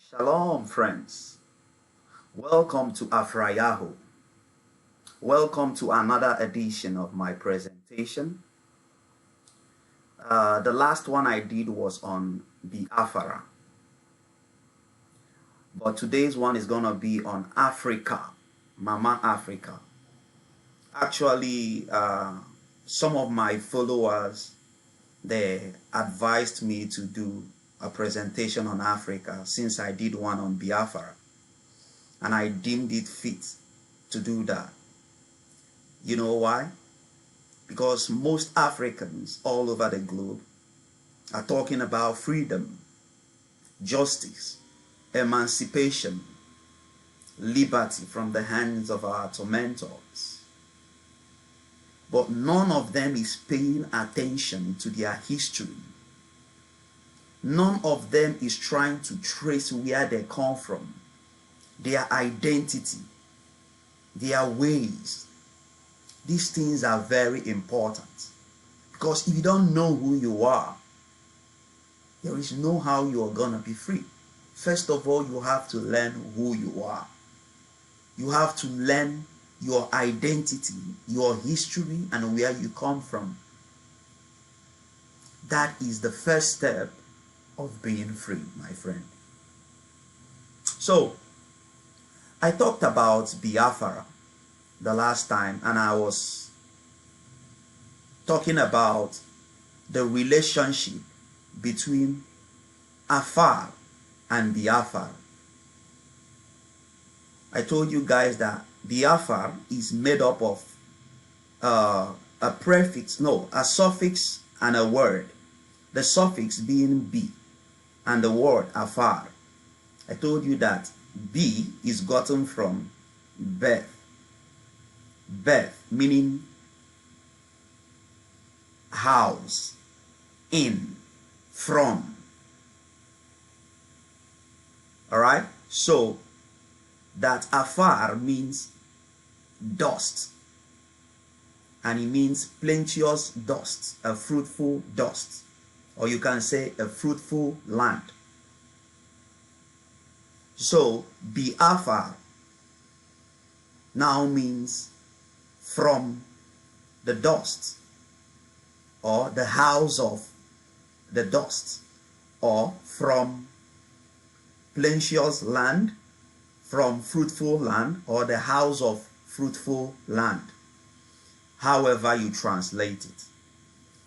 Shalom, friends. Welcome to Afrayahu. Welcome to another edition of my presentation. The last one I did was on Biafra. But today's one is going to be on Africa, Mama Africa. Actually, some of my followers, they advised me to do a presentation on Africa since I did one on Biafra, and I deemed it fit to do that. You know why? Because most Africans all over the globe are talking about freedom, justice, emancipation, liberty from the hands of our tormentors. But none of them is paying attention to their history. None of them is trying to trace where they come from, their identity, their ways. These things are very important, because if you don't know who you are, there is no how you are going to be free. First of all, you have to learn who you are. You have to learn your identity, your history, and where you come from. That is the first step of being free, my friend. So, I talked about Biafra the last time, and I was talking about the relationship between Afar and Biafra. I told you guys that Biafra is made up of a prefix, a suffix and a word. The suffix being B and the word Afar. I told you that B is gotten from birth. Birth meaning house, in, from. Alright? So that Afar means dust. And it means plenteous dust, a fruitful dust. Or you can say a fruitful land. So Biafra now means from the dust, or the house of the dust, or from plenteous land, from fruitful land, or the house of fruitful land. However you translate it.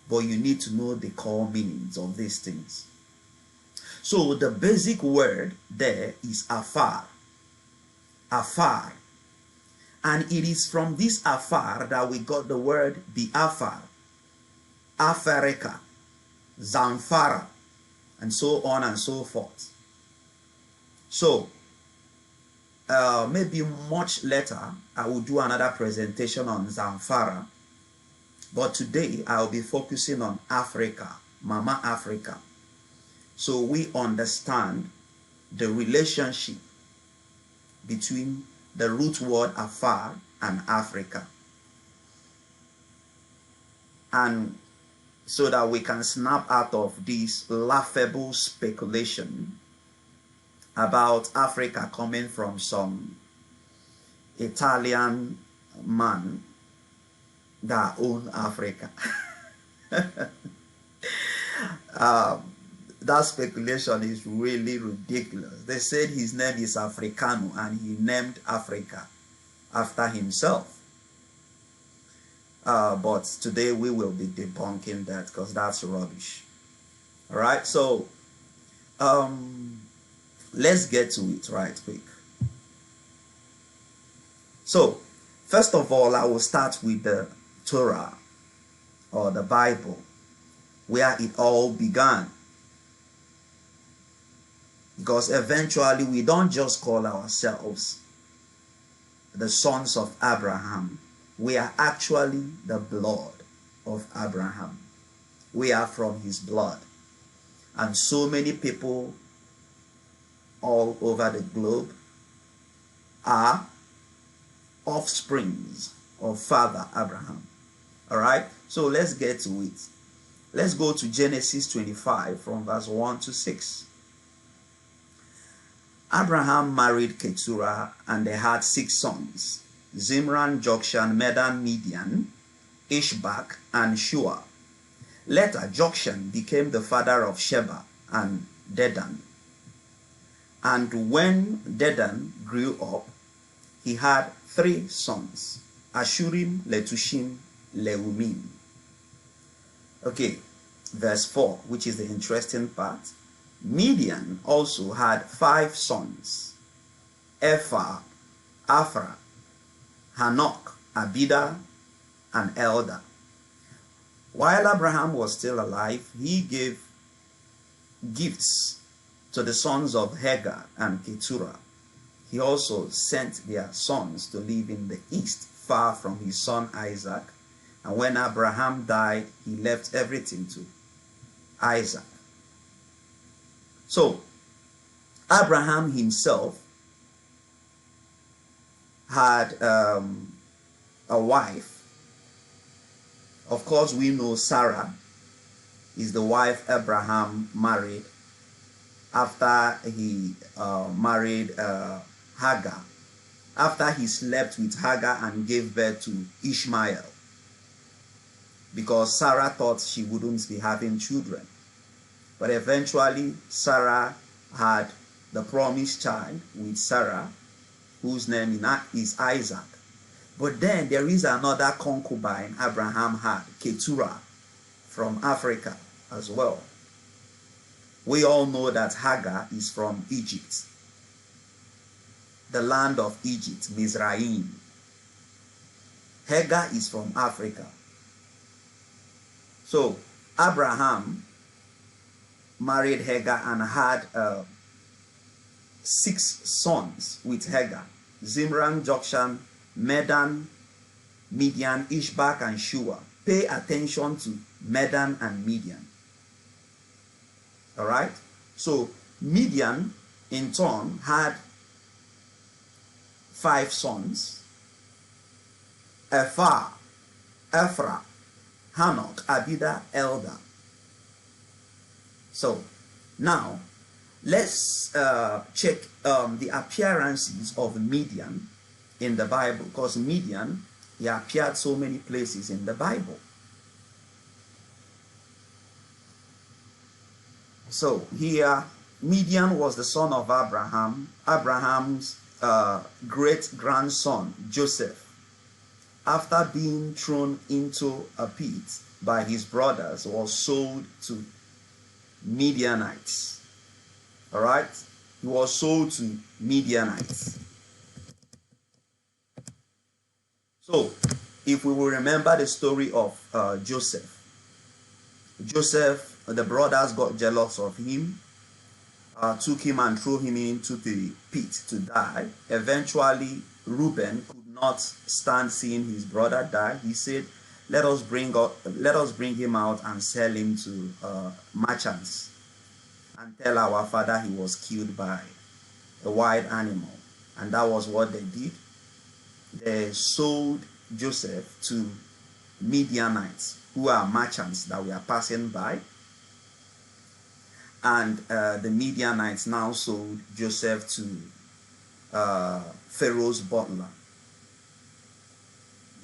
But you need to know the core meanings of these things. So the basic word there is Afar. Afar. And it is from this Afar that we got the word Biafra, Africa, Zamfara, and so on and so forth. So, maybe much later, I will do another presentation on Zamfara. But today, I'll be focusing on Africa, Mama Africa. So we understand the relationship between the root word Afar and Africa. And so that we can snap out of this laughable speculation about Africa coming from some Italian man that own Africa. That speculation is really ridiculous. They said his name is Africano and he named Africa after himself. But today we will be debunking that, because that's rubbish. Alright, so let's get to it right quick. So, first of all, I will start with the Torah, or the Bible, where it all began. Because eventually we don't just call ourselves the sons of Abraham. We are actually the blood of Abraham. We are from his blood. And so many people all over the globe are offsprings of Father Abraham. Alright, so let's get to it. Let's go to Genesis 25 from verse 1 to 6. Abraham married Keturah, and they had 6 sons: Zimran, Jokshan, Medan, Midian, Ishbak, and Shua. Later, Jokshan became the father of Sheba and Dedan. And when Dedan grew up, he had 3 sons: Ashurim, Letushim, Leumim. Okay, verse 4, which is the interesting part. Midian also had 5 sons: Ephah, Afra, Hanok, Abida, and Elda. While Abraham was still alive, he gave gifts to the sons of Hagar and Keturah. He also sent their sons to live in the east, far from his son Isaac. And when Abraham died, he left everything to Isaac. So, Abraham himself had a wife. Of course, we know Sarah is the wife Abraham married after he married Hagar, after he slept with Hagar and gave birth to Ishmael, because Sarah thought she wouldn't be having children. But eventually, Sarah had the promised child with Sarah, whose name is Isaac. But then there is another concubine Abraham had, Keturah, from Africa as well. We all know that Hagar is from Egypt, the land of Egypt, Mizraim. Hagar is from Africa. So Abraham married Hagar and had 6 sons with Hagar: Zimran, Jokshan, Medan, Midian, Ishbak, and Shua. Pay attention to Medan and Midian. Alright? So Midian in turn had 5 sons: Ephah, Ephra, Hanok, Abida, Elda. So now let's check the appearances of Midian in the Bible, because Midian, he appeared so many places in the Bible. So here, Midian was the son of Abraham. Abraham's great-grandson, Joseph, after being thrown into a pit by his brothers, was sold to Midianites. All right? He was sold to Midianites. So, if we will remember the story of Joseph, the brothers got jealous of him, took him and threw him into the pit to die. Eventually, Reuben could not stand seeing his brother die. He said, let us bring him out and sell him to merchants, and tell our father he was killed by a wild animal. And that was what they did. They sold Joseph to Midianites, who are merchants that were passing by. And the Midianites now sold Joseph to Pharaoh's butler.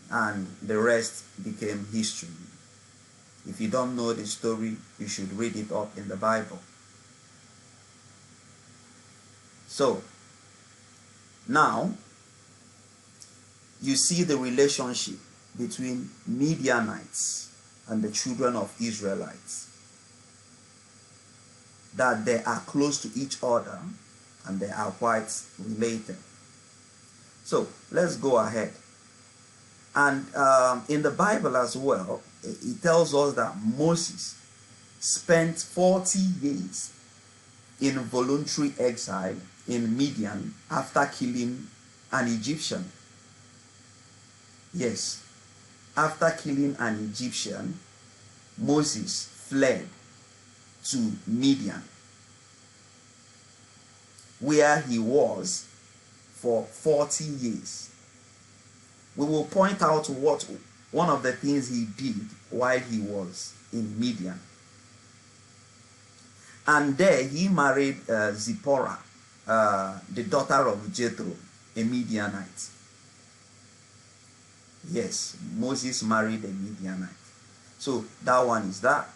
And the rest became history. If you don't know the story, you should read it up in the Bible. So, now, you see the relationship between Midianites and the children of Israelites, that they are close to each other and they are quite related. So let's go ahead. And in the Bible as well, it tells us that Moses spent 40 years in voluntary exile in Midian after killing an Egyptian. Yes, after killing an Egyptian, Moses fled to Midian, where he was for 40 years. We will point out one of the things he did while he was in Midian. And there he married Zipporah, the daughter of Jethro, a Midianite. Yes, Moses married a Midianite. So that one is that.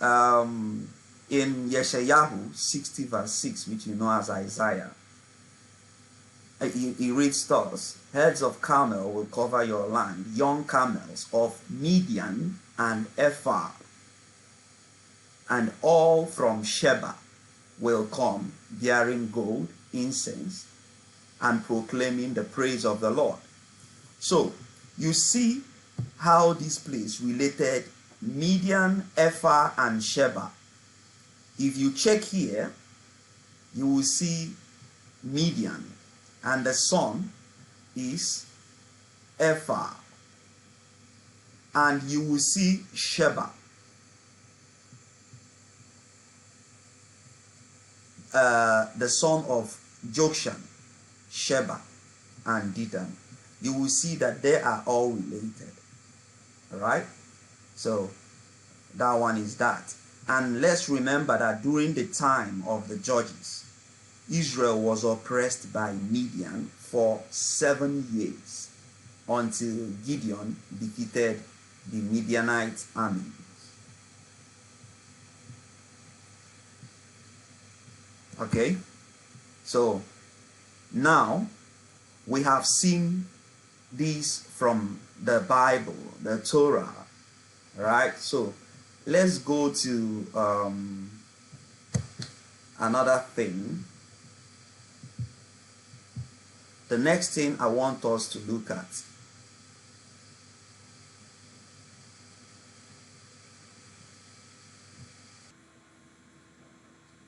In Yeshayahu 60 verse 6, which you know as Isaiah, he reads thus: heads of camel will cover your land, young camels of Midian and Ephah, and all from Sheba will come, bearing gold, incense, and proclaiming the praise of the Lord. So you see how this place related Midian, Ephah, and Sheba. If you check here, you will see Midian, and the son is Ephah, and you will see Sheba. The son of Jokshan, Sheba, and Dedan. You will see that they are all related. Alright? So that one is that. And let's remember that during the time of the judges, Israel was oppressed by Midian for 7 years until Gideon defeated the Midianite army. Okay, so now we have seen this from the Bible, the Torah, right? So let's go to another thing. The next thing I want us to look at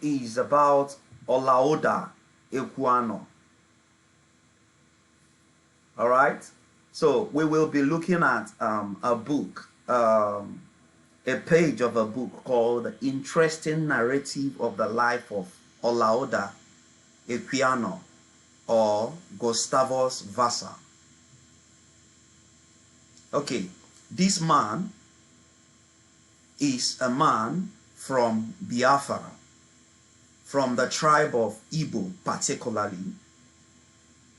is about Olaoda Ekwano. All right, so we will be looking at a book, a page of a book called Interesting Narrative of the Life of Olaoda Ekwano, or Gustavus Vasa. Okay, this man is a man from Biafra, from the tribe of Igbo particularly.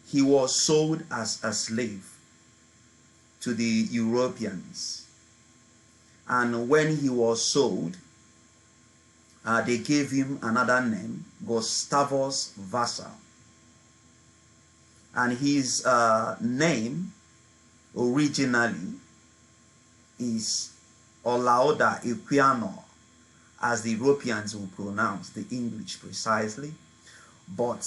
He was sold as a slave to the Europeans. And when he was sold, they gave him another name, Gustavus Vasa. And his name originally is Olaoda Ekwano, as the Europeans will pronounce the English precisely. But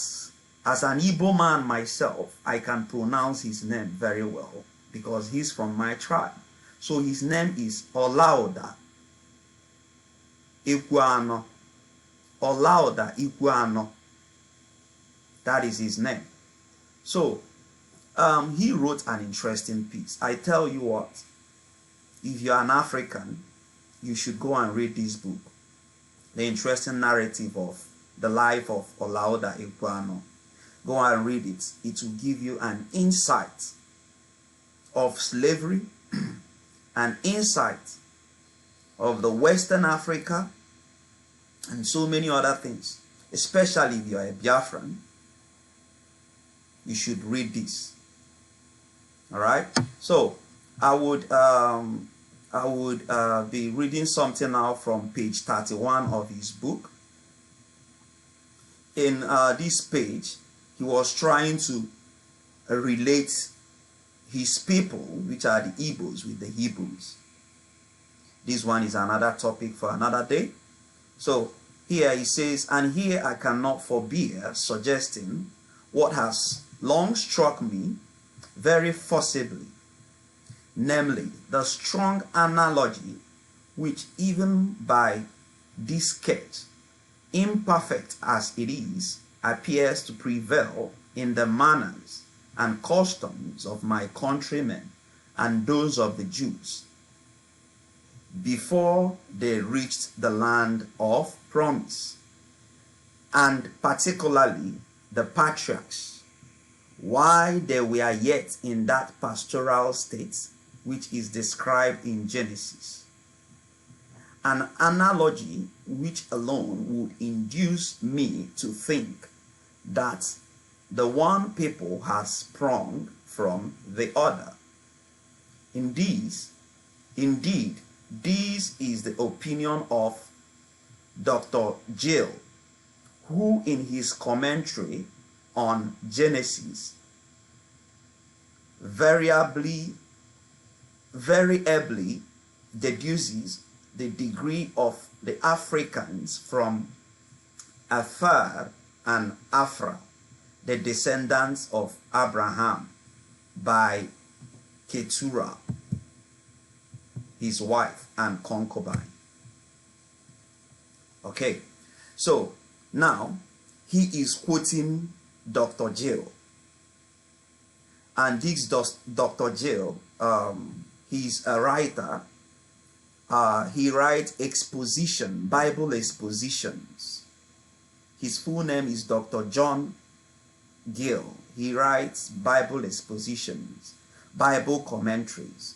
as an Igbo man myself, I can pronounce his name very well because he's from my tribe. So his name is Olaoda Ekwano. Olaoda Ekwano. That is his name. So he wrote an interesting piece. I tell you what, if you're an African, you should go and read this book, The Interesting Narrative of the Life of Olaoda Ekwano. Go and read it. It will give you an insight of slavery, an insight of the Western Africa, and so many other things. Especially if you are a Biafran, you should read this. All right. So I would be reading something now from page 31 of his book. In this page, he was trying to relate his people, which are the Igbos, with the Hebrews. This one is another topic for another day. So here he says, and here I cannot forbear suggesting what has long struck me very forcibly, namely the strong analogy which even by this sketch, imperfect as it is, appears to prevail in the manners and customs of my countrymen and those of the Jews before they reached the land of promise, and particularly the patriarchs, while they were yet in that pastoral state which is described in Genesis, an analogy which alone would induce me to think that the one people has sprung from the other. Indeed, this is the opinion of Dr. Gill, who in his commentary on Genesis very ably deduces the degree of the Africans from Afar and Afra, the descendants of Abraham, by Keturah, his wife and concubine. Okay, so now he is quoting Dr. Gill, and this Dr. Gill, he's a writer. He writes Exposition, Bible expositions. His full name is Dr. John Gill. He writes Bible expositions, Bible commentaries.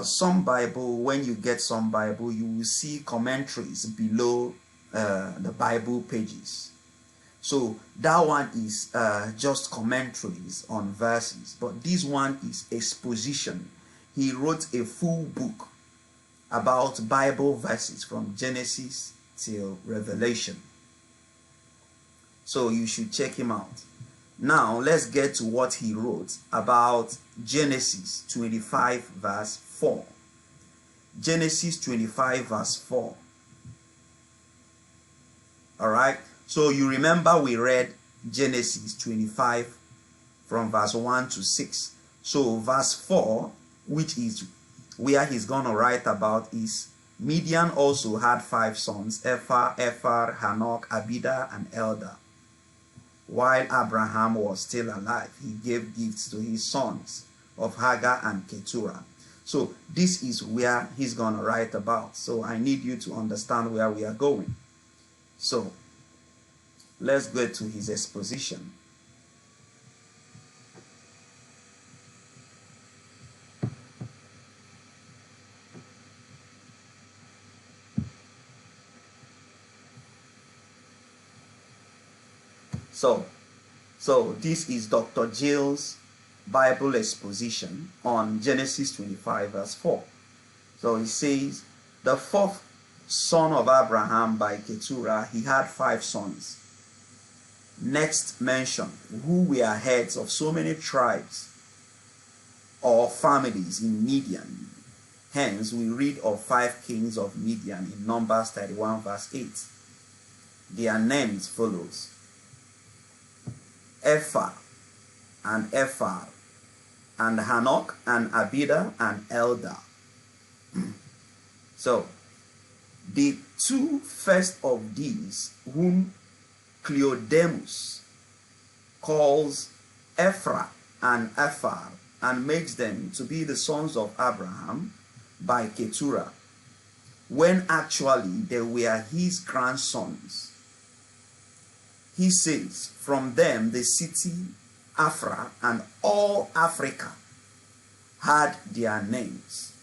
Some Bible, when you get some Bible, you will see commentaries below the Bible pages. So that one is just commentaries on verses, but this one is exposition. He wrote a full book about Bible verses from Genesis till Revelation. So you should check him out. Now let's get to what he wrote about Genesis 25 verse 4. Genesis 25 verse 4. All right. So you remember we read Genesis 25 from verse 1 to 6. So verse 4, which is where he's going to write about, is Midian also had 5 sons, Ephah, Hanok, Abida, and Eldah. While Abraham was still alive, he gave gifts to his sons of Hagar and Keturah. So this is where he's going to write about. So I need you to understand where we are going. So let's go to his exposition. So this is Dr. Gill's Bible exposition on Genesis 25 verse 4. So he says, the 4th son of Abraham by Keturah, he had 5 sons. Next mentioned, who were heads of so many tribes or families in Midian. Hence, we read of 5 kings of Midian in Numbers 31 verse 8. Their names follows: Ephah and Ephar, and Hanok and Abida and Eldah. So the 2 first of these, whom Cleodemus calls Ephra and Ephar, and makes them to be the sons of Abraham by Keturah, when actually they were his grandsons. He says, from them the city Afra and all Africa had their names,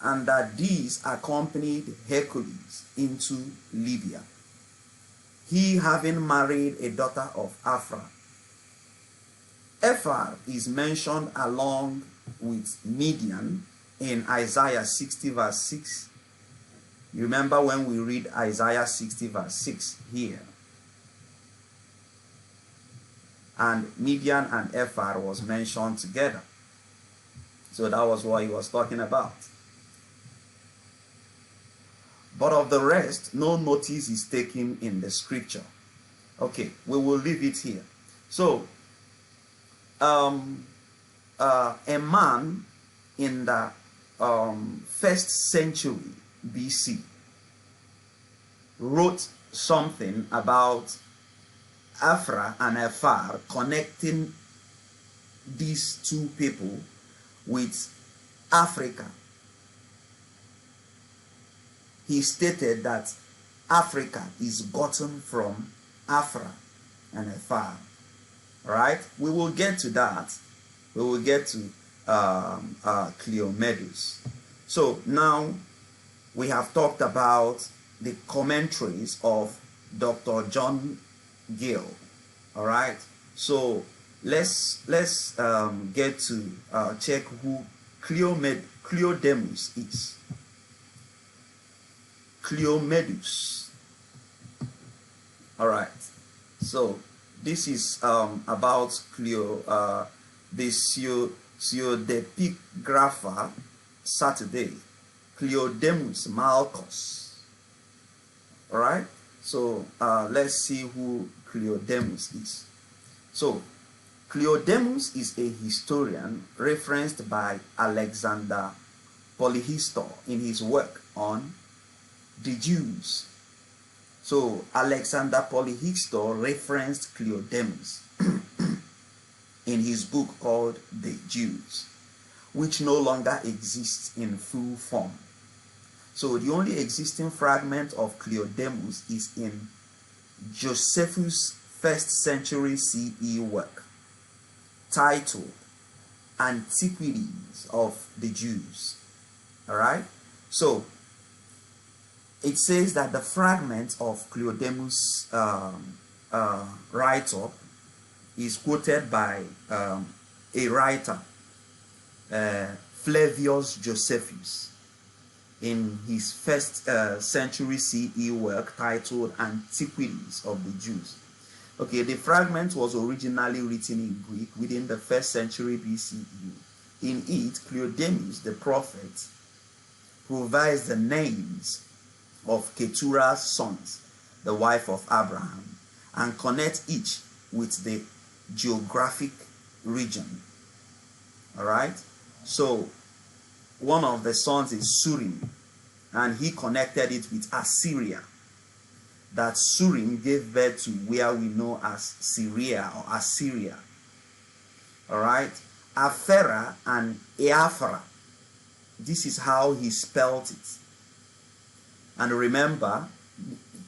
and that these accompanied Hercules into Libya, he having married a daughter of Afra. Ephar is mentioned along with Midian in Isaiah 60 verse 6. You remember when we read Isaiah 60 verse 6 here. And Midian and Ephar was mentioned together. So that was what he was talking about. But of the rest, no notice is taken in the scripture. Okay, we will leave it here. So, a man in the 1st century BC wrote something about Afra and Ephar, connecting these 2 people with Africa. He stated that Africa is gotten from Afra and Ephar. Right? We will get to that. We will get to Cleomedus. So now we have talked about the commentaries of Dr. John Gill. All right, so let's get to check who Cleodemus is. Cleomedus. All right, so this is about the pseudepigrapher Saturday, Cleodemus Malchus. All right, so let's see who Cleodemus is. So Cleodemus is a historian referenced by Alexander Polyhistor in his work on the Jews. So Alexander Polyhistor referenced Cleodemus in his book called The Jews, which no longer exists in full form. So the only existing fragment of Cleodemus is in Josephus' 1st century CE work titled Antiquities of the Jews. All right, so it says that the fragment of Cleodemus' write-up is quoted by a writer, Flavius Josephus, in his 1st century CE work titled Antiquities of the Jews. Okay, the fragment was originally written in Greek within the 1st century BCE. In it, Cleodemus the prophet provides the names of Keturah's sons, the wife of Abraham, and connects each with the geographic region. All right, so one of the sons is Surim, and he connected it with Assyria. That Surim gave birth to where we know as Syria or Assyria. All right, Afera and Biafra. This is how he spelled it. And remember,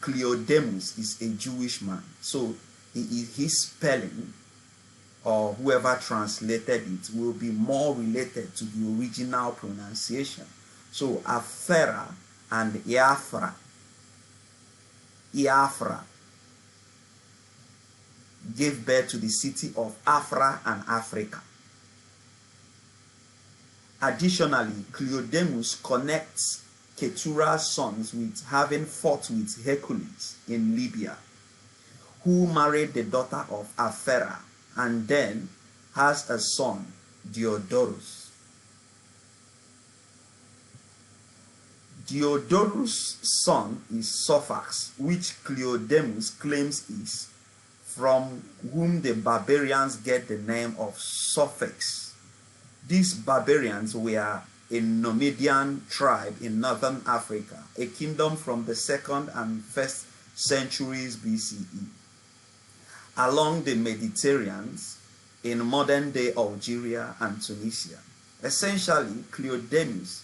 Cleodemus is a Jewish man, so his spelling, or whoever translated it, will be more related to the original pronunciation. So Afera and Biafra gave birth to the city of Afra and Africa. Additionally, Cleodemus connects Keturah's sons with having fought with Hercules in Libya, who married the daughter of Afera and then has a son, Diodorus. Diodorus' son is Suffix, which Cleodemus claims is from whom the barbarians get the name of suffix. These barbarians were a Numidian tribe in northern Africa, a kingdom from the 2nd and 1st centuries BCE, along the Mediterranean in modern-day Algeria and Tunisia. Essentially, Cleodemus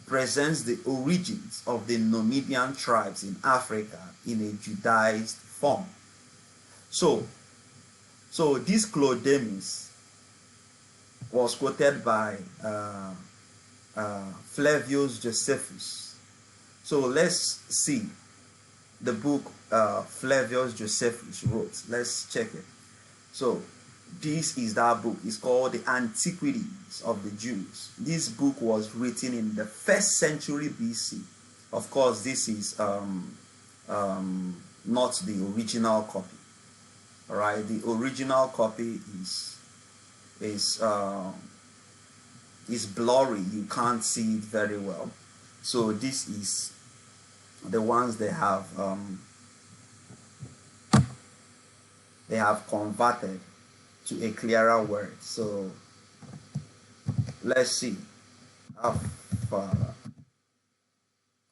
presents the origins of the Numidian tribes in Africa in a Judaized form. So this Cleodemus was quoted by Flavius Josephus. So let's see the book Flavius Josephus wrote. Let's check it. So this is that book. It's called The Antiquities of the Jews. This book was written in the 1st century BC. Of course, this is not the original copy. All right, the original copy is blurry. You can't see it very well. So this is the ones they have converted to a clearer word. So let's see how far.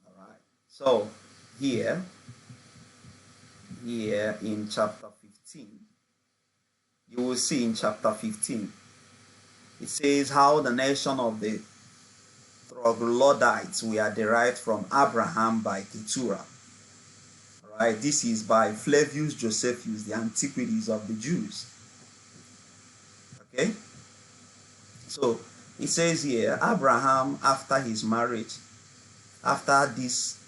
All right, so here in chapter 15, you will see in chapter 15 it says how the nation of the Troglodytes were derived from Abraham by Keturah. Right, this is by Flavius Josephus, The Antiquities of the Jews. Okay, so it says here, Abraham, after his marriage, After this,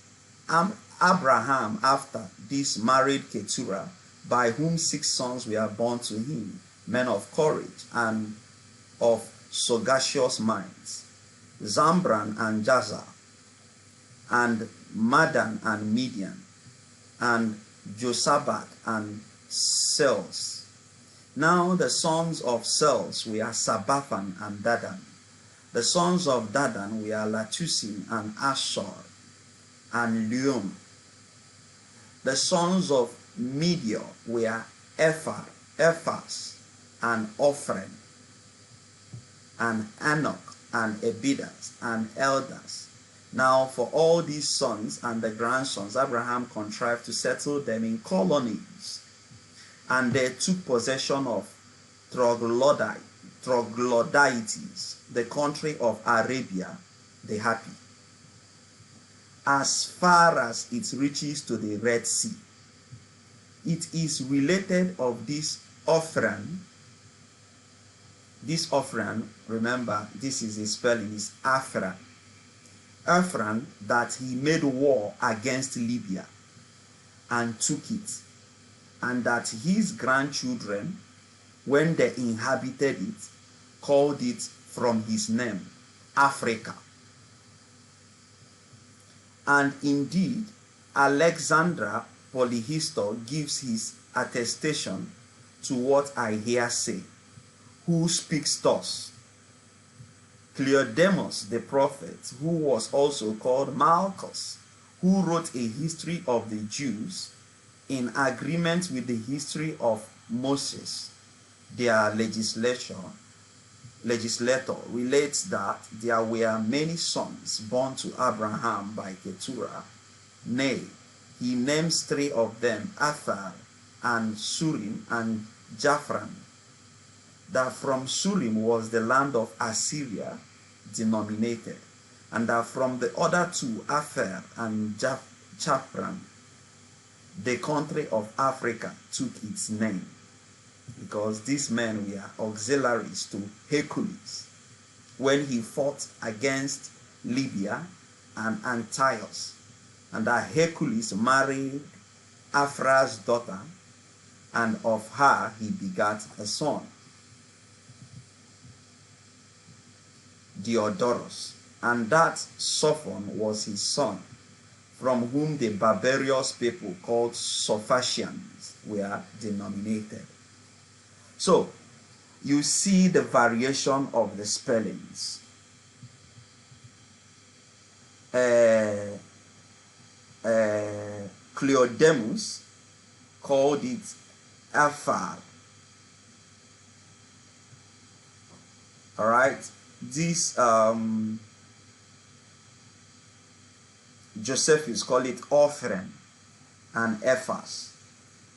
Abraham, after this, married Keturah, by whom 6 sons were born to him, men of courage and of sagacious minds, Zambran and Jasher, and Madan and Midian, and Josabad and Sels. Now the sons of Sels were Sabaphan and Dadan. The sons of Dadan were Latusim and Ashur and Leum. The sons of Midian were Ephas and Ophren, and Enoch and Abidas and Elders. Now for all these sons and the grandsons, Abraham contrived to settle them in colonies, and they took possession of Troglodytes, the country of Arabia, the Happy, as far as it reaches to the Red Sea. It is related of this offering. This offering, remember, this is a spelling, is Afra. Ephraim, that he made war against Libya and took it, and that his grandchildren, when they inhabited it, called it from his name, Africa. And indeed, Alexander Polyhistor gives his attestation to what I here say, who speaks thus. Cleodemus the prophet, who was also called Malchus, who wrote a history of the Jews in agreement with the history of Moses, their legislator, relates that there were many sons born to Abraham by Keturah. Nay, he names 3 of them, Athar and Surim and Biafran. That from Surim was the land of Assyria denominated, and that from the other 2, Afer and Biafran, the country of Africa took its name, because these men were auxiliaries to Hercules when he fought against Libya and Antiochus, and that Hercules married Afra's daughter, and of her he begat a son, Diodorus, and that Sophon was his son, from whom the barbarous people called Sophacians were denominated. So, you see the variation of the spellings. Cleodemus called it Afar. Alright, this Josephus called it Ophren and Ephas,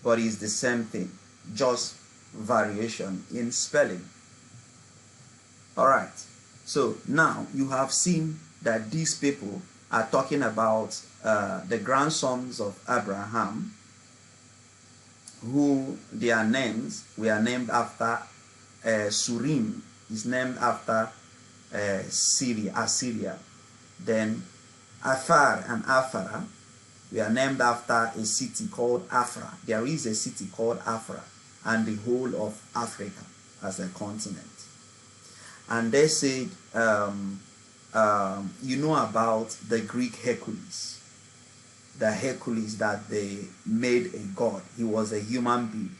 but it's the same thing, just variation in spelling. Alright, so now you have seen that these people are talking about the grandsons of Abraham, who their names were named after Surim is named after Assyria. Then Afar and Afara were named after a city called Afra. There is a city called Afra, and the whole of Africa as a continent. And they said, you know about the Greek Hercules. The Hercules that they made a god. He was a human being.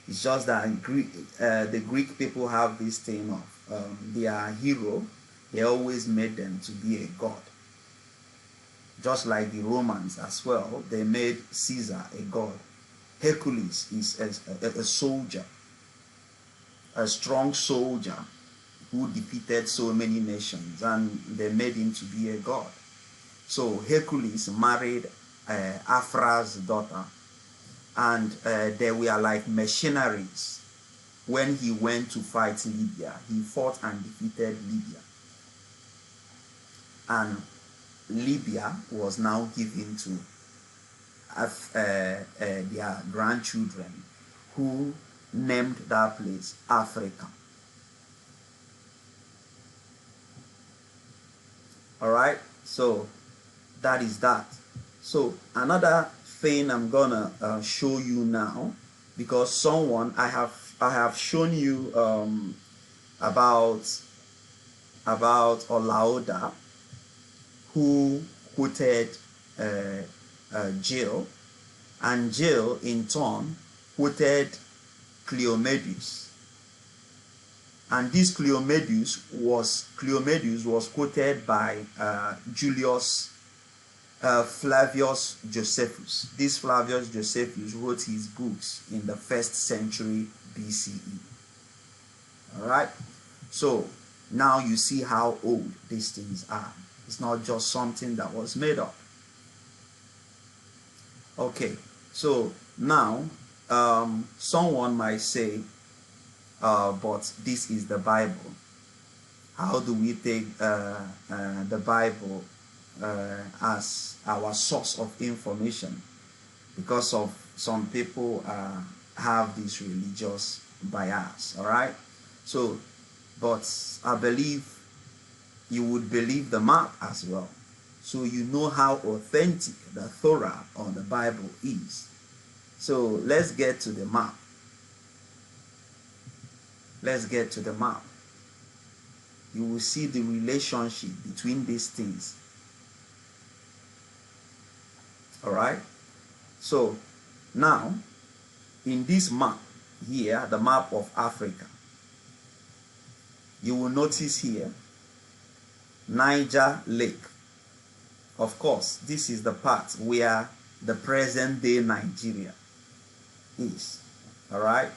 It's just that the Greek people have this thing of their hero. They always made them to be a god. Just like the Romans as well, they made Caesar a god. Hercules is a soldier, a strong soldier who defeated so many nations, and they made him to be a god. So Hercules married Afra's daughter, and they were like mercenaries. When he went to fight Libya, he fought and defeated Libya. And Libya was now given to their grandchildren, who named that place Africa. Alright, so That is that. So another thing I'm gonna show you now, because someone I have shown you about Olaoda, who quoted Jill, and Jill in turn quoted Cleomedus, and this Cleomedus was quoted by Julius Flavius Josephus. This Flavius Josephus wrote his books in the 1st century BCE. All right, so now you see how old these things are. It's not just something that was made up. Okay, so now someone might say, but this is the Bible. How do we take the Bible as our source of information? Because of some people have this religious bias. All right, so but I believe you would believe the map as well, so you know how authentic the Torah or the Bible is. So let's get to the map. Let's get to the map. You will see the relationship between these things. All right, so now in this map here, the map of Africa, you will notice here Niger Lake. Of course, this is the part where the present day Nigeria is. All right,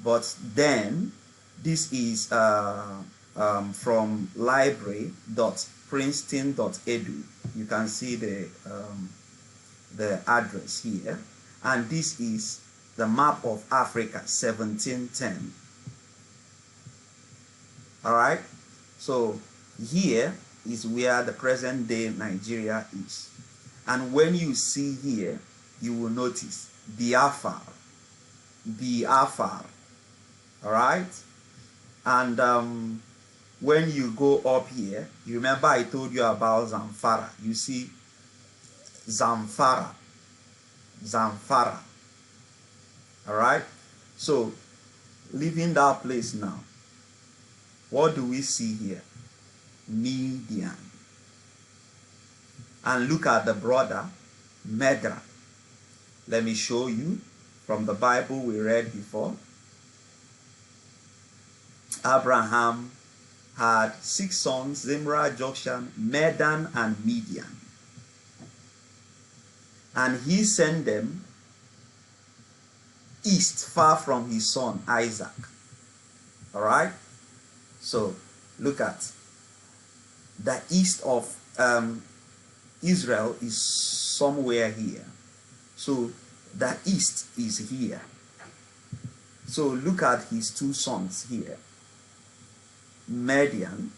but then this is from library.princeton.edu. You can see the address here, and this is the map of Africa 1710. All right, so here is where the present day Nigeria is, and when you see here, you will notice Biafra. All right, and when you go up here, you remember I told you about Zamfara. You see Zamfara. All right, so leaving that place now, what do we see here? Median. And look at the brother Medra. Let me show you from the Bible we read before. Abraham had 6 sons: Zimra, Jokshan, Medan, and Midian. And he sent them east, far from his son Isaac. All right, so look at the east of Israel is somewhere here. So the east is here. So look at his 2 sons here, Median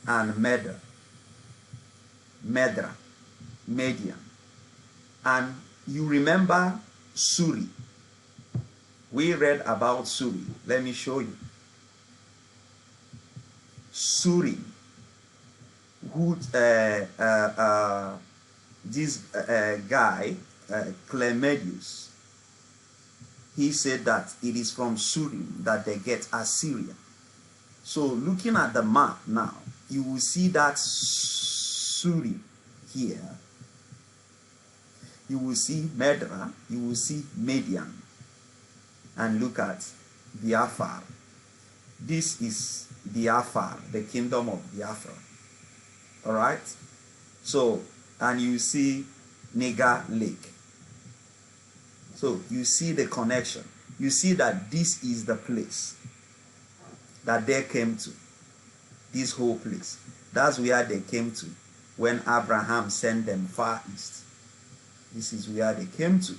and Median. And you remember Suri. We read about Suri. Let me show you. Suri, who this guy, Clemedius, he said that it is from Surim that they get Assyria. So looking at the map now, you will see that Surim here. You will see Medra, you will see Median. And look at Biafra. This is Biafra, the kingdom of Biafra. All right, so, and you see Niger Lake. So you see the connection. You see that this is the place that they came to. This whole place, that's where they came to when Abraham sent them far east. This is where they came to.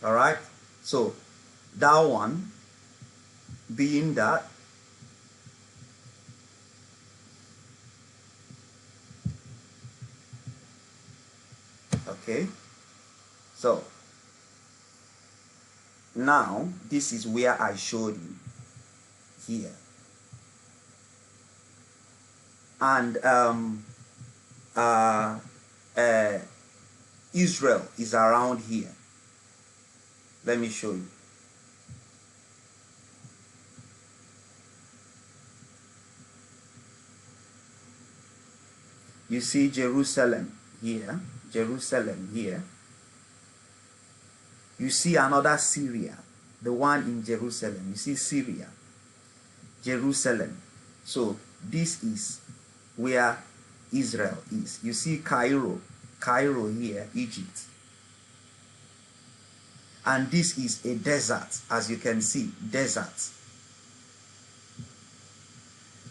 All right, so that one being that, okay, so now this is where I showed you here. and Israel is around here. Let me show you. You see Jerusalem here, Jerusalem here. You see another Syria, the one in Jerusalem. You see Syria, Jerusalem. So this is where Israel is. You see Cairo, Cairo here, Egypt. And this is a desert, as you can see, desert.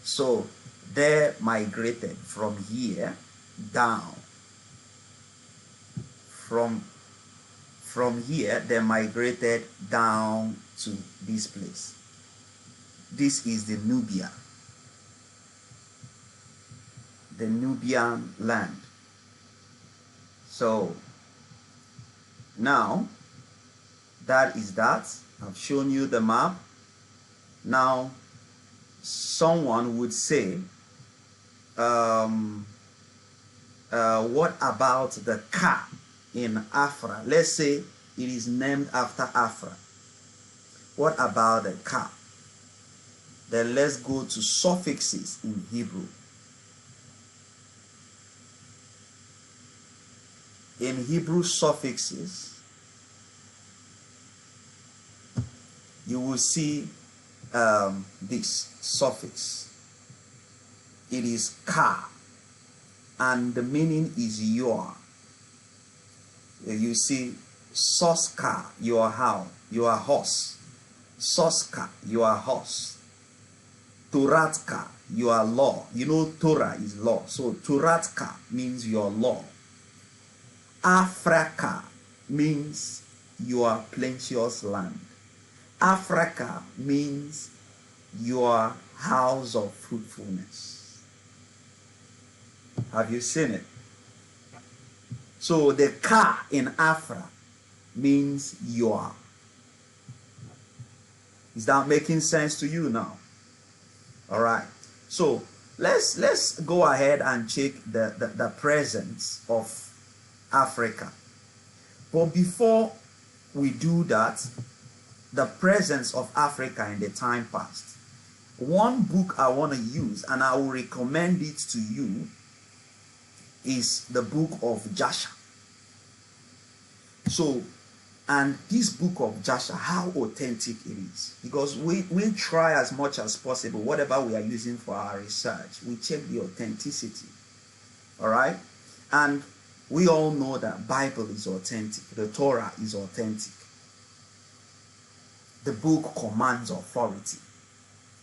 So they migrated from here down. From here, they migrated down to this place. This is the Nubia, the Nubian land. So now that is that. I've shown you the map. Now someone would say, what about the car in Afra? Let's say it is named after Afra. What about the car? Then let's go to suffixes in Hebrew. In Hebrew suffixes, you will see this suffix. It is ka, and the meaning is your. You see soska, your how, your horse. Soska, your horse. Turatka, your law. You know Torah is law. So Turatka means your law. Africa means your plenteous land. Africa means your house of fruitfulness. Have you seen it? So the ka in Afra means your. Is that making sense to you now? All right. So let's go ahead and check the presence of Africa. But before we do that, the presence of Africa in the time past, one book I want to use, and I will recommend it to you, is the book of Jasher. So, and this book of Jasher, how authentic it is, because we try as much as possible, whatever we are using for our research, we check the authenticity. All right. And we all know that Bible is authentic, the Torah is authentic, the book commands authority.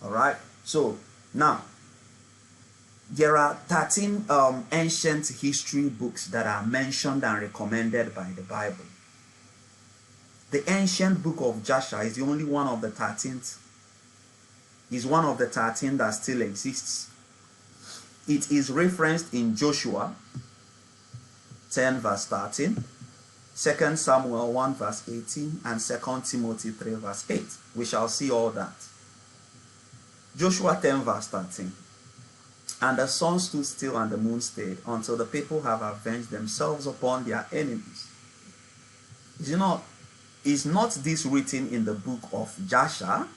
All right. So now there are 13 ancient history books that are mentioned and recommended by the Bible. The ancient book of Jasher is the only one of the 13th. Is one of the 13 that still exists. It is referenced in Joshua 10 verse 13, 2 Samuel 1 verse 18, and 2 Timothy 3 verse 8. We shall see all that. Joshua 10 verse 13. And the sun stood still and the moon stayed until the people have avenged themselves upon their enemies. Is not this written in the book of Jasher?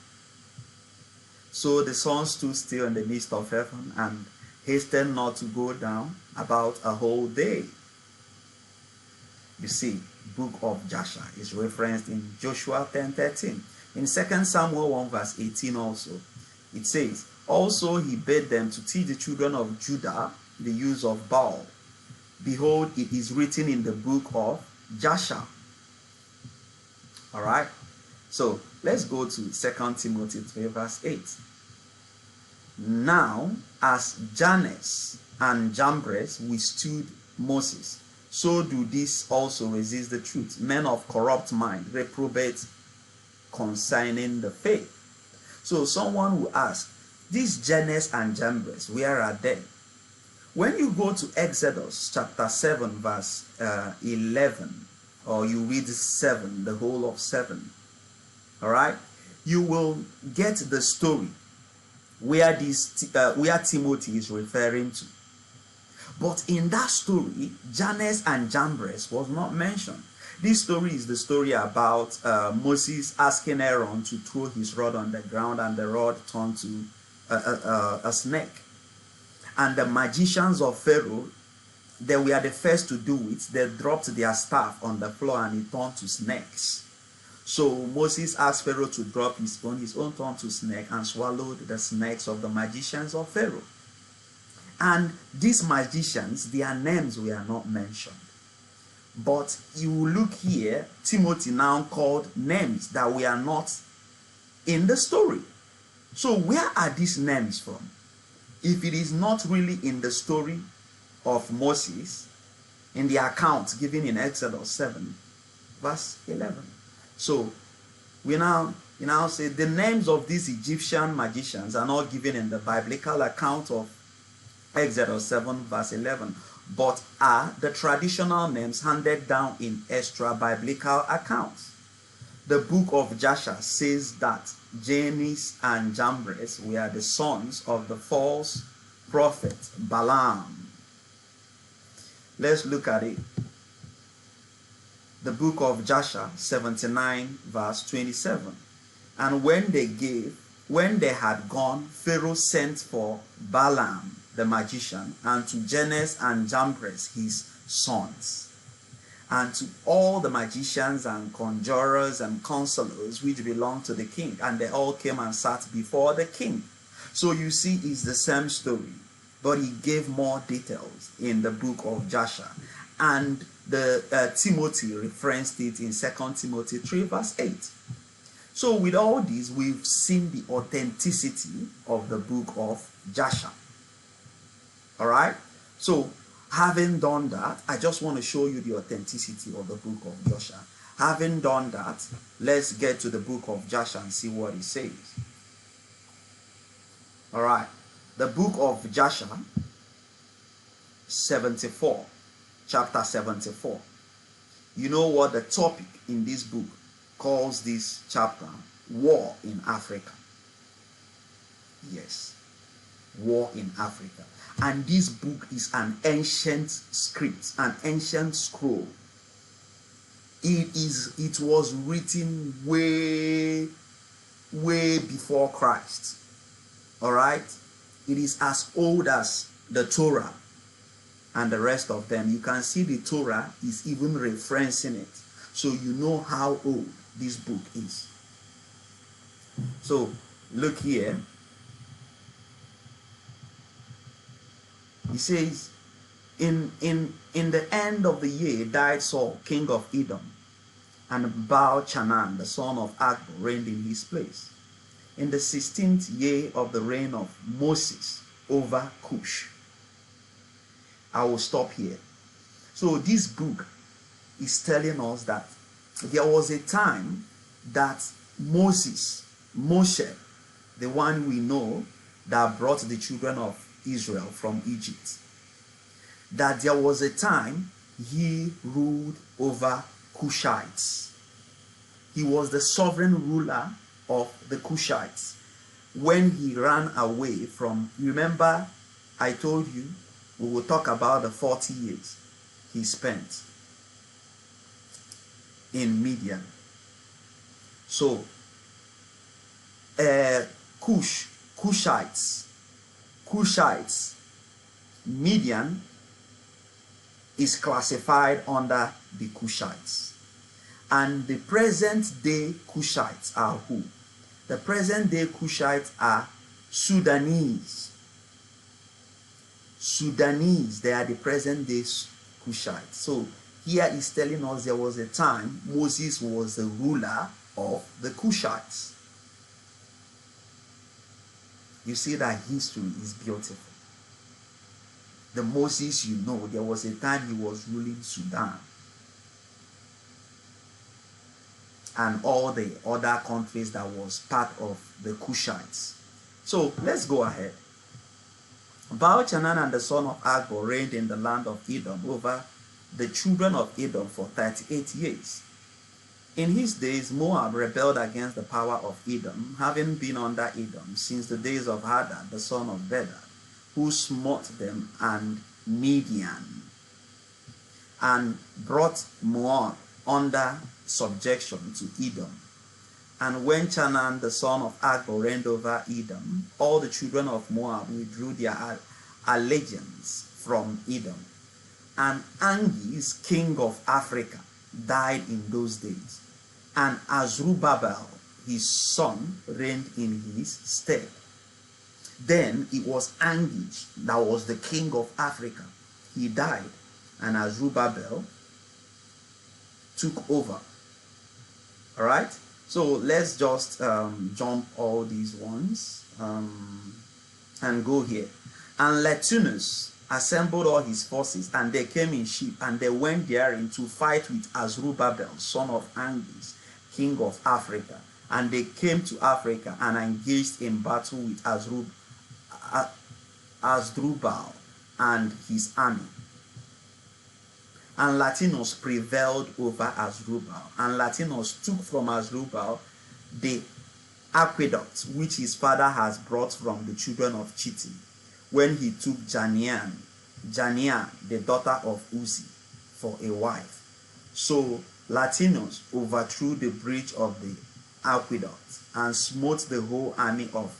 So the sun stood still in the midst of heaven and hastened not to go down about a whole day. You see, book of Jasher is referenced in Joshua 10:13. In 2 Samuel 1 verse 18 also, it says, also he bade them to teach the children of Judah the use of Baal. Behold, it is written in the book of Jasher. All right. So let's go to 2 Timothy 3 verse 8. Now, as Jannes and Jambres withstood Moses, so do these also resist the truth. Men of corrupt mind, reprobate concerning the faith. So someone will ask, these Jannes and Jambres, where are they? When you go to Exodus chapter 7 verse 11, or you read 7, the whole of 7, all right, you will get the story where Timothy is referring to. But in that story, Jannes and Jambres was not mentioned. This story is the story about Moses asking Aaron to throw his rod on the ground, and the rod turned to a snake. And the magicians of Pharaoh, they were the first to do it. They dropped their staff on the floor and it turned to snakes. So Moses asked Pharaoh to drop his own turned to snake and swallowed the snakes of the magicians of Pharaoh. And these magicians, their names were not mentioned. But you look here, Timothy now called names that were not in the story. So where are these names from? If it is not really in the story of Moses, in the account given in Exodus 7, verse 11. So we now say the names of these Egyptian magicians are not given in the biblical account of Exodus 7, verse 11, but are the traditional names handed down in extra biblical accounts. The book of Jasher says that Jannes and Jambres were the sons of the false prophet Balaam. Let's look at it. The book of Jasher 79 verse 27. And when they had gone, Pharaoh sent for Balaam the magician, and to Jannes and Jambres his sons, and to all the magicians and conjurers and counselors which belonged to the king, and they all came and sat before the king. So you see, it's the same story, but he gave more details in the book of Jasher, and the Timothy referenced it in 2 Timothy 3 verse 8. So with all this, we've seen the authenticity of the book of Jasher. All right, so having done that, I just want to show you the authenticity of the book of Jasher. Having done that, let's get to the book of Jasher and see what it says. All right, the book of Jasher 74, chapter 74. You know what the topic in this book calls this chapter? War in Africa. Yes, war in Africa. And this book is an ancient script, an ancient scroll. It was written way before Christ. All right? It is as old as the Torah and the rest of them. You can see the Torah is even referencing it. So you know how old this book is. So look here. He says, in the end of the year died Saul, king of Edom, and Baal-Chanan, the son of Akbor, reigned in his place. In the 16th year of the reign of Moses over Cush. I will stop here. So this book is telling us that there was a time that Moshe, the one we know that brought the children of Israel from Egypt, that there was a time he ruled over Cushites. He was the sovereign ruler of the Cushites when he ran away from, remember I told you we will talk about the 40 years he spent in Midian. So Cushites, Midian is classified under the Cushites. And the present day Cushites are who? The present day Cushites are Sudanese. They are the present day Cushites. So here is telling us there was a time Moses was the ruler of the Cushites. You see that history is beautiful. The Moses you know, there was a time he was ruling Sudan and all the other countries that was part of the Cushites. So let's go ahead. Baal-Chanan and the son of Akbor reigned in the land of Edom over the children of Edom for 38 years. In his days, Moab rebelled against the power of Edom, having been under Edom since the days of Hadad, the son of Bedad, who smote them and Midian, and brought Moab under subjection to Edom. And when Canaan, the son of Akbor, reigned over Edom, all the children of Moab withdrew their allegiance from Edom. And Angis, king of Africa, died in those days. And Azrubabel, his son, reigned in his stead. Then it was Angis that was the king of Africa. He died, and Azrubabel took over. All right? So let's just jump all these ones and go here. And Letunus assembled all his forces, and they came in ship, and they went therein to fight with Azrubabel, son of Angis, king of Africa. And they came to Africa and engaged in battle with Asdrubal and his army. And Latinus prevailed over Asdrubal. And Latinus took from Asdrubal the aqueduct which his father has brought from the children of Chittim, when he took Janea, the daughter of Uzi, for a wife. So Latinus overthrew the bridge of the aqueduct and smote the whole army of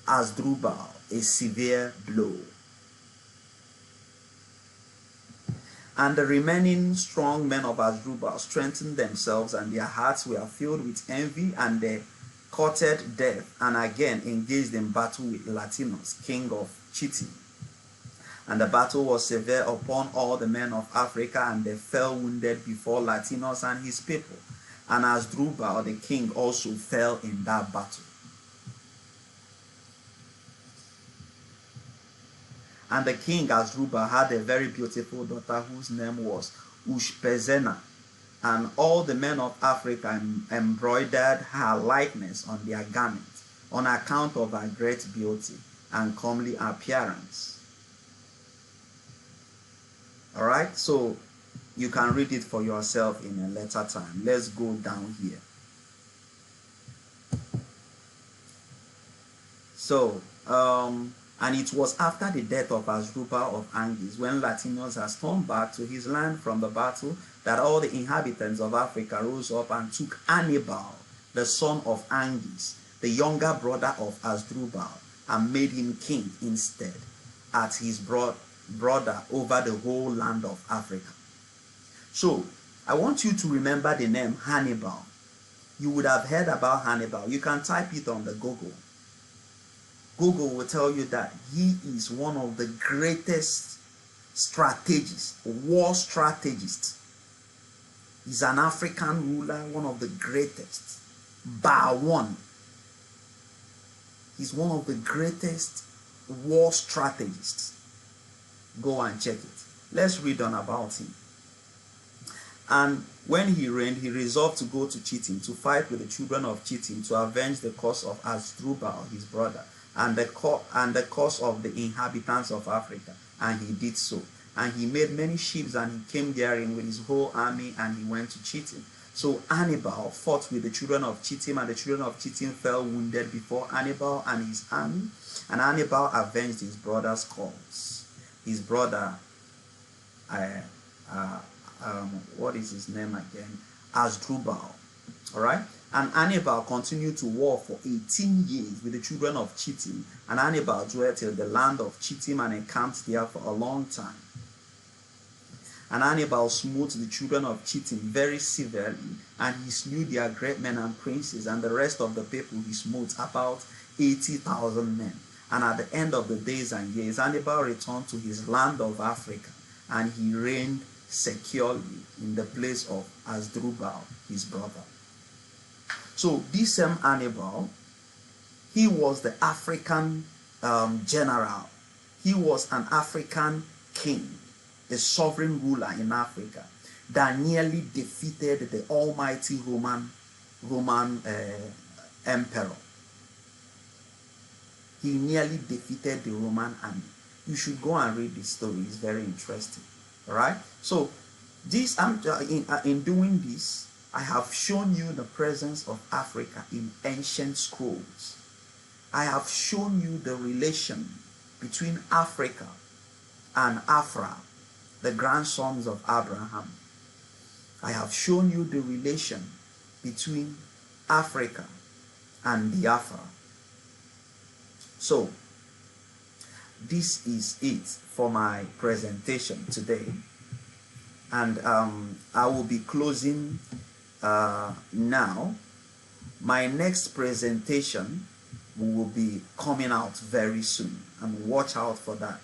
Asdrubal a severe blow. And the remaining strong men of Asdrubal strengthened themselves, and their hearts were filled with envy, and they courted death, and again engaged in battle with Latinus, king of Chittim. And the battle was severe upon all the men of Africa, and they fell wounded before Latinus and his people. And Asdrubal the king also fell in that battle. And the king Asdrubal had a very beautiful daughter whose name was Ushpezena. And all the men of Africa embroidered her likeness on their garments on account of her great beauty and comely appearance. All right, so you can read it for yourself in a later time. Let's go down here. So, and it was after the death of Asdrubal of Angis, when Latinus has turned back to his land from the battle, that all the inhabitants of Africa rose up and took Hannibal, the son of Angis, the younger brother of Asdrubal, and made him king instead, as his brother over the whole land of Africa. So, I want you to remember the name Hannibal. You would have heard about Hannibal. You can type it on the Google. Google will tell you that he is one of the greatest strategists, war strategists. He's an African ruler, one of the greatest. Bar one. He's one of the greatest war strategists. Go and check it. Let's read on about him. And when he reigned, he resolved to go to Chittim to fight with the children of Chittim to avenge the cause of Asdrubal, his brother, and the cause of the inhabitants of Africa. And he did so. And he made many ships, and he came therein with his whole army, and he went to Chittim. So Hannibal fought with the children of Chittim, and the children of Chittim fell wounded before Hannibal and his army. And Hannibal avenged his brother's cause. His brother, what is his name again? Asdrubal. All right. And Hannibal continued to war for 18 years with the children of Chittim. And Hannibal dwelt in the land of Chittim and encamped there for a long time. And Hannibal smote the children of Chittim very severely, and he slew their great men and princes, and the rest of the people he smote, about 80,000 men. And at the end of the days and years, Hannibal returned to his land of Africa, and he reigned securely in the place of Asdrubal, his brother. So this same Hannibal, he was the African general. He was an African king, the sovereign ruler in Africa that nearly defeated the almighty Roman emperor. He nearly defeated the Roman army. You should go and read this story. It's very interesting. All right. So this in doing this, I have shown you the presence of Africa in ancient scrolls. I have shown you the relation between Africa and Afra, the grandsons of Abraham. I have shown you the relation between Africa and Biafra. So, this is it for my presentation today. And I will be closing now. My next presentation will be coming out very soon, and watch out for that.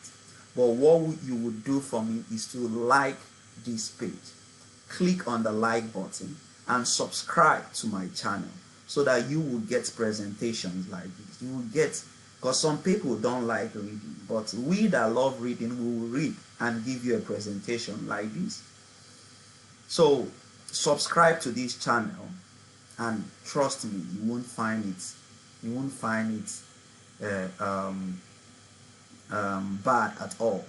But what you would do for me is to like this page, click on the like button, and subscribe to my channel so that you will get presentations like this. You will get, because some people don't like reading, but we that love reading, we will read and give you a presentation like this. So subscribe to this channel, and trust me, you won't find it bad at all.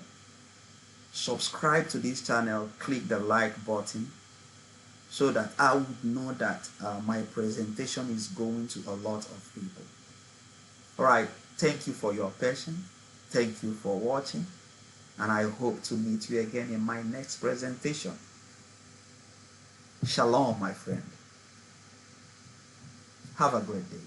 Subscribe to this channel, click the like button, so that I would know that my presentation is going to a lot of people. All right, thank you for your patience. Thank you for watching, and I hope to meet you again in my next presentation. Shalom, my friend. Have a great day.